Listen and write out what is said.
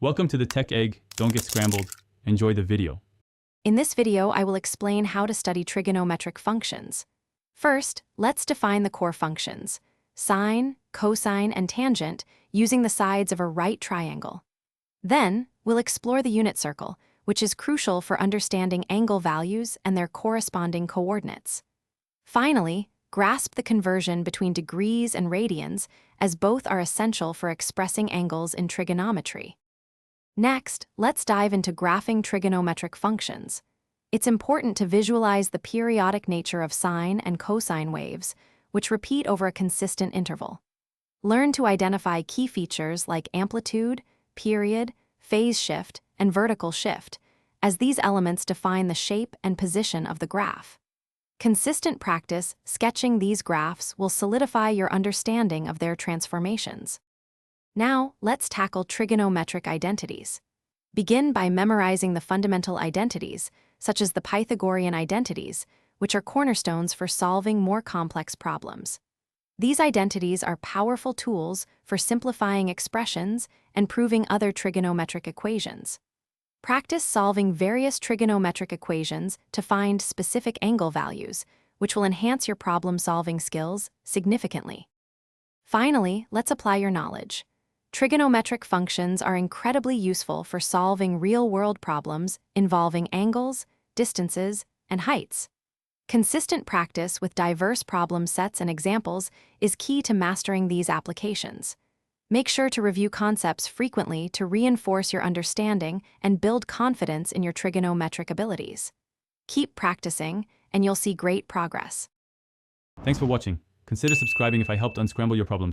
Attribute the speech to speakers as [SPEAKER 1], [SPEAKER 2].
[SPEAKER 1] Welcome to the Tech Egg. Don't get scrambled. Enjoy the video.
[SPEAKER 2] In this video, I will explain how to study trigonometric functions. First, let's define the core functions: sine, cosine, and tangent, using the sides of a right triangle. Then, we'll explore the unit circle, which is crucial for understanding angle values and their corresponding coordinates. Finally, grasp the conversion between degrees and radians, as both are essential for expressing angles in trigonometry. Next, let's dive into graphing trigonometric functions. It's important to visualize the periodic nature of sine and cosine waves, which repeat over a consistent interval. Learn to identify key features like amplitude, period, phase shift, and vertical shift, as these elements define the shape and position of the graph. Consistent practice sketching these graphs will solidify your understanding of their transformations. Now, let's tackle trigonometric identities. Begin by memorizing the fundamental identities, such as the Pythagorean identities, which are cornerstones for solving more complex problems. These identities are powerful tools for simplifying expressions and proving other trigonometric equations. Practice solving various trigonometric equations to find specific angle values, which will enhance your problem-solving skills significantly. Finally, let's apply your knowledge. Trigonometric functions are incredibly useful for solving real-world problems involving angles, distances, and heights. Consistent practice with diverse problem sets and examples is key to mastering these applications. Make sure to review concepts frequently to reinforce your understanding and build confidence in your trigonometric abilities. Keep practicing, and you'll see great progress.
[SPEAKER 1] Thanks for watching. Consider subscribing if I helped unscramble your problems.